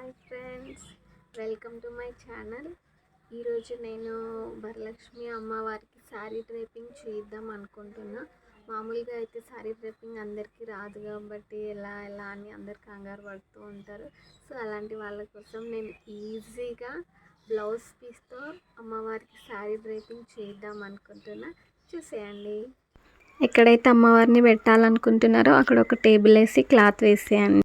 Hi friends, welcome to my channel. ఈరోజు నేను వరలక్ష్మి అమ్మవారికి శారీ డ్రేపింగ్ చేద్దాం అనుకుంటున్నా. మామూలుగా అయితే శారీ డ్రేపింగ్ అందరికీ రాదు కాబట్టి ఎలా అని అందరు కంగారు పడుతూ ఉంటారు. సో అలాంటి వాళ్ళ కోసం నేను ఈజీగా బ్లౌజ్ పీస్తో అమ్మవారికి శారీ డ్రేపింగ్ చేద్దాం అనుకుంటున్నా. చూసేయండి. ఎక్కడైతే అమ్మవారిని పెట్టాలనుకుంటున్నారో అక్కడ ఒక టేబుల్ వేసి క్లాత్ వేసేయండి.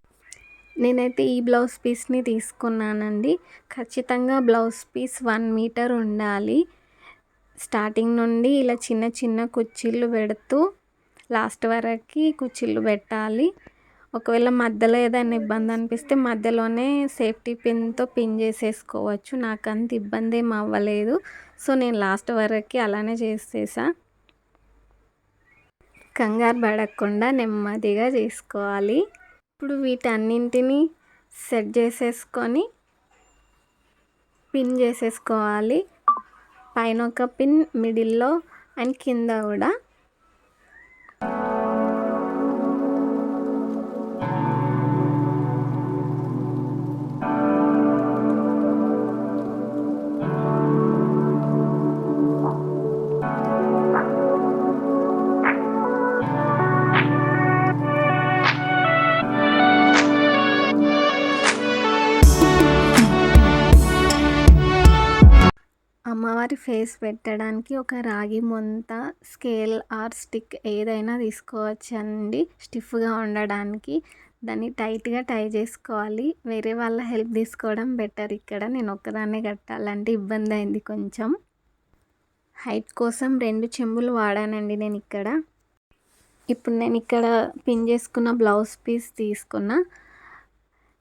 నేనైతే ఈ బ్లౌజ్ పీస్ని తీసుకున్నానండి. ఖచ్చితంగా బ్లౌజ్ పీస్ 1 మీటర్ ఉండాలి. స్టార్టింగ్ నుండి ఇలా చిన్న చిన్న కుచ్చిళ్ళు పెడుతూ లాస్ట్ వరకు కుచ్చిళ్ళు పెట్టాలి. ఒకవేళ మధ్యలో ఏదైనా ఇబ్బంది అనిపిస్తే మధ్యలోనే సేఫ్టీ పిన్తో పిన్ చేసేసుకోవచ్చు. నాకు అంత ఇబ్బంది ఏం అవ్వలేదు. సో నేను లాస్ట్ వరకు అలానే చేసేసా. కంగారు పడకుండా నెమ్మదిగా చేసుకోవాలి. ఇప్పుడు వీటన్నింటినీ సెట్ చేసేసుకొని పిన్ చేసేసుకోవాలి. పైన ఒక పిన్, మిడిల్లో అండ్ కింద కూడా. అమ్మవారి ఫేస్ పెట్టడానికి ఒక రాగి ముంత, స్కేల్ ఆర్ స్టిక్ ఏదైనా తీసుకోవచ్చు అండి. స్టిఫ్గా ఉండడానికి దాన్ని టైట్గా టై చేసుకోవాలి. వేరే వాళ్ళ హెల్ప్ తీసుకోవడం బెటర్. ఇక్కడ నేను ఒక్కదాన్నే కట్టాలంటే ఇబ్బంది అయింది కొంచెం. హైట్ కోసం 2 చెంబులు వాడానండి నేను ఇక్కడ. ఇప్పుడు నేను ఇక్కడ పిన్ చేసుకున్న బ్లౌజ్ పీస్ తీసుకున్న.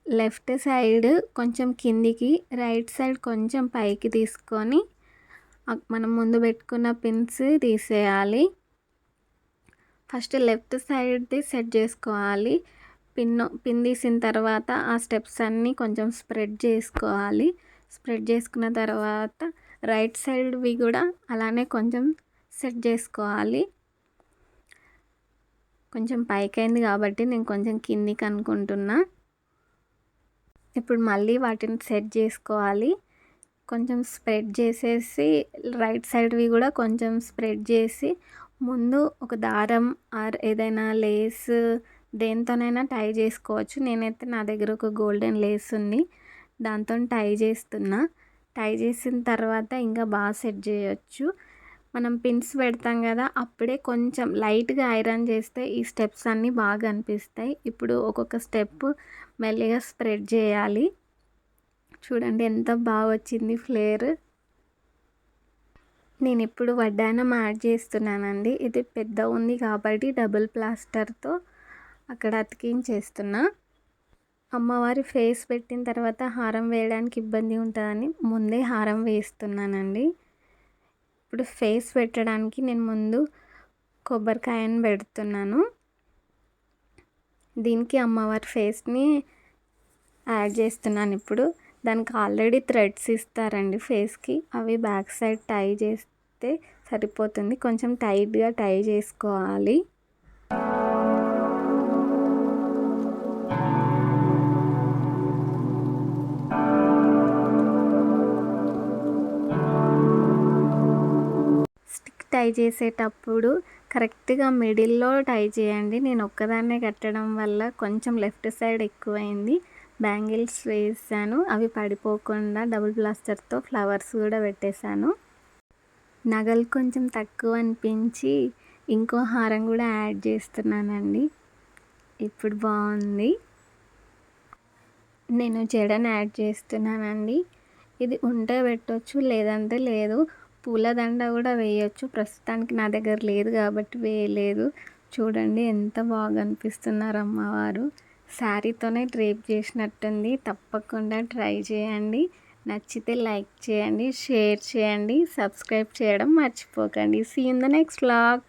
లెఫ్ట్ సైడ్ కొంచెం కిందికి, రైట్ సైడ్ కొంచెం పైకి తీసుకొని మనం ముందు పెట్టుకున్న పిన్స్ తీసేయాలి. ఫస్ట్ లెఫ్ట్ సైడ్ది సెట్ చేసుకోవాలి. పిన్ తీసిన తర్వాత ఆ స్టెప్స్ అన్నీ కొంచెం స్ప్రెడ్ చేసుకోవాలి. స్ప్రెడ్ చేసుకున్న తర్వాత రైట్ సైడ్వి కూడా అలానే కొంచెం సెట్ చేసుకోవాలి. కొంచెం పైకి అయింది కాబట్టి నేను కొంచెం కిందికి అనుకుంటున్నా. ఇప్పుడు మళ్ళీ వాటిని సెట్ చేసుకోవాలి. కొంచెం స్ప్రెడ్ చేసేసి రైట్ సైడ్వి కూడా కొంచెం స్ప్రెడ్ చేసి ముందు ఒక దారం ఆర్ ఏదైనా లేస్ దేంతోనైనా టై చేసుకోవచ్చు. నేనైతే నా దగ్గర ఒక గోల్డెన్ లేస్ ఉంది, దాంతో టై చేస్తున్నా. టై చేసిన తర్వాత ఇంకా బాగా సెట్ చేయొచ్చు. మనం పిన్స్ పెడతాం కదా, అప్పుడే కొంచెం లైట్గా ఐరన్ చేస్తే ఈ స్టెప్స్ అన్నీ బాగా అనిపిస్తాయి. ఇప్పుడు ఒక్కొక్క స్టెప్ మెల్లిగా స్ప్రెడ్ చేయాలి. చూడండి ఎంత బాగా వచ్చింది ఫ్లేర్. నేను ఇప్పుడు వడ్డానం యాడ్ చేస్తున్నానండి. ఇది పెద్ద ఉంది కాబట్టి డబుల్ ప్లాస్టర్తో అక్కడ అతికించేస్తున్నా. అమ్మవారి ఫేస్ పెట్టిన తర్వాత హారం వేయడానికి ఇబ్బంది ఉంటుందని ముందే హారం వేస్తున్నానండి. ఇప్పుడు ఫేస్ పెట్టడానికి నేను ముందు కొబ్బరికాయను పెడుతున్నాను. దీనికి అమ్మవారి ఫేస్ని యాడ్ చేస్తున్నాను. ఇప్పుడు దానికి ఆల్రెడీ థ్రెడ్స్ ఇస్తారండి ఫేస్కి, అవి బ్యాక్ సైడ్ టై చేస్తే సరిపోతుంది. కొంచెం టైట్గా టై చేసుకోవాలి. స్టిక్ టై చేసేటప్పుడు కరెక్ట్గా మిడిల్లో టై చేయండి. నేను ఒక్కదాన్నే కట్టడం వల్ల కొంచెం లెఫ్ట్ సైడ్ ఎక్కువైంది. బ్యాంగిల్స్ వేసాను, అవి పడిపోకుండా డబుల్ ప్లాస్టర్తో ఫ్లవర్స్ కూడా పెట్టేశాను. నగలు కొంచెం తక్కువ అనిపించి ఇంకో హారం కూడా యాడ్ చేస్తున్నానండి. ఇప్పుడు బాగుంది. నేను జడను యాడ్ చేస్తున్నానండి. ఇది ఉంటే పెట్టవచ్చు, లేదంటే లేదు. పూలదండ కూడా వేయచ్చు. ప్రస్తుతానికి నా దగ్గర లేదు కాబట్టి వేయలేదు. చూడండి ఎంత బాగా అనిపిస్తున్నారు అమ్మవారు. శారీతోనే డ్రేప్ చేసినట్టుంది. తప్పకుండా ట్రై చేయండి. నచ్చితే లైక్ చేయండి, షేర్ చేయండి, సబ్స్క్రైబ్ చేయడం మర్చిపోకండి. See in the next vlog.